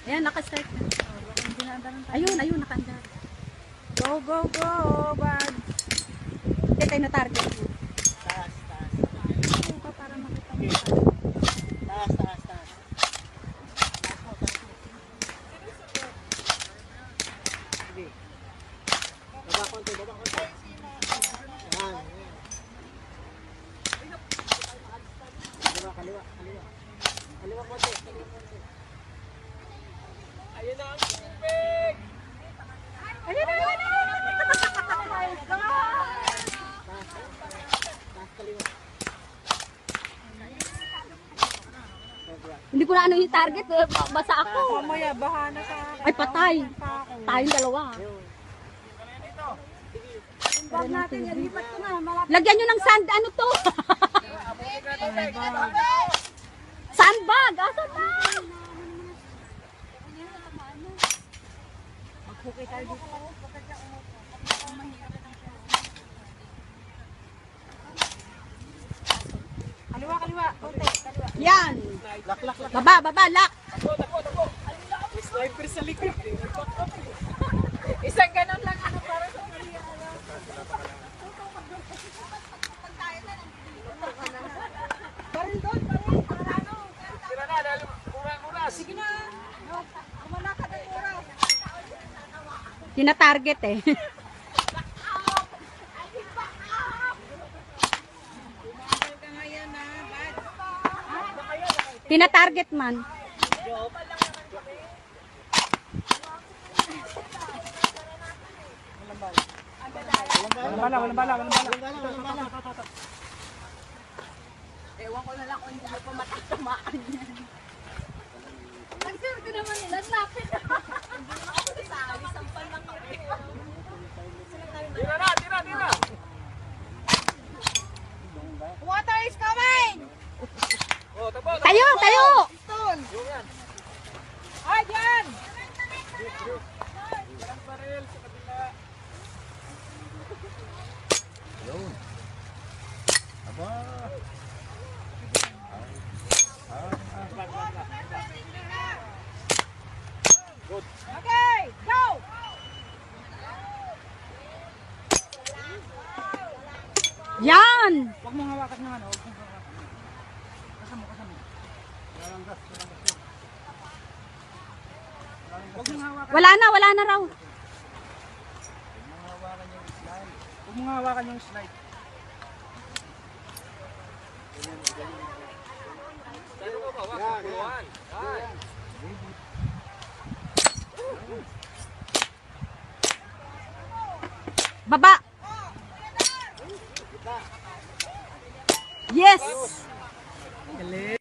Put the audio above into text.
Ayan, nakastart na. Ayun, ayun, nakaandar. Go, go, go, bad. Hindi tayo na-target mo. Taas, taas. Ano ka para makita mo? Taas, taas, taas. Sige. Baba konti, baba konti. Yan, yan. Kaliwa, kaliwa, kaliwa. Kaliwa konti, kaliwa konti. Ayun na ang tubig! Ayun, ayun, ayun! Oh my God! Taas, taas, kaliwa. Hindi ko na ano yung target, basa ako. Mamaya, bahala sa akin. Ay, patay. Tayong dalawa. Bag natin, lipat ko na. Malapit. Lagyan nyo ng sand, ano to? Sandbag! Asan na? Magkukay tayo dito. Kaliwa, kaliwa. Konti, kaliwa. Yan! Lak, lak, lak. Baba, baba, lock! Sniper sa likod. Isang ganun lang ano para sa Maria. Parang doon, parang ano. Tira na, dahil kurang oras. Sige na. Wala ka ng oras. Tina-target eh. Tina-target man. Walang bala, walang bala, walang bala. Ewan ko na lang kung hindi mo pa matatamaan yan. Nag-sure ko naman nila, lapit na. Hindi naman ako nasali, sampal lang kami. Tira na, tira, tira. Water is coming! Oh, tabo, tabo. Tayo, tayo! Stone! Yung yan. Ay, dyan! Walang baril sa kabila. Yun. Aba. Good. Okay, go! Yan! Huwag mong hawakan ng ano. Huwag mong hawakan. Kasama, kasama. Huwag mong hawakan. Wala na raw. Huwag mong hawakan yung slide. Yan, yan. Baba! Yes!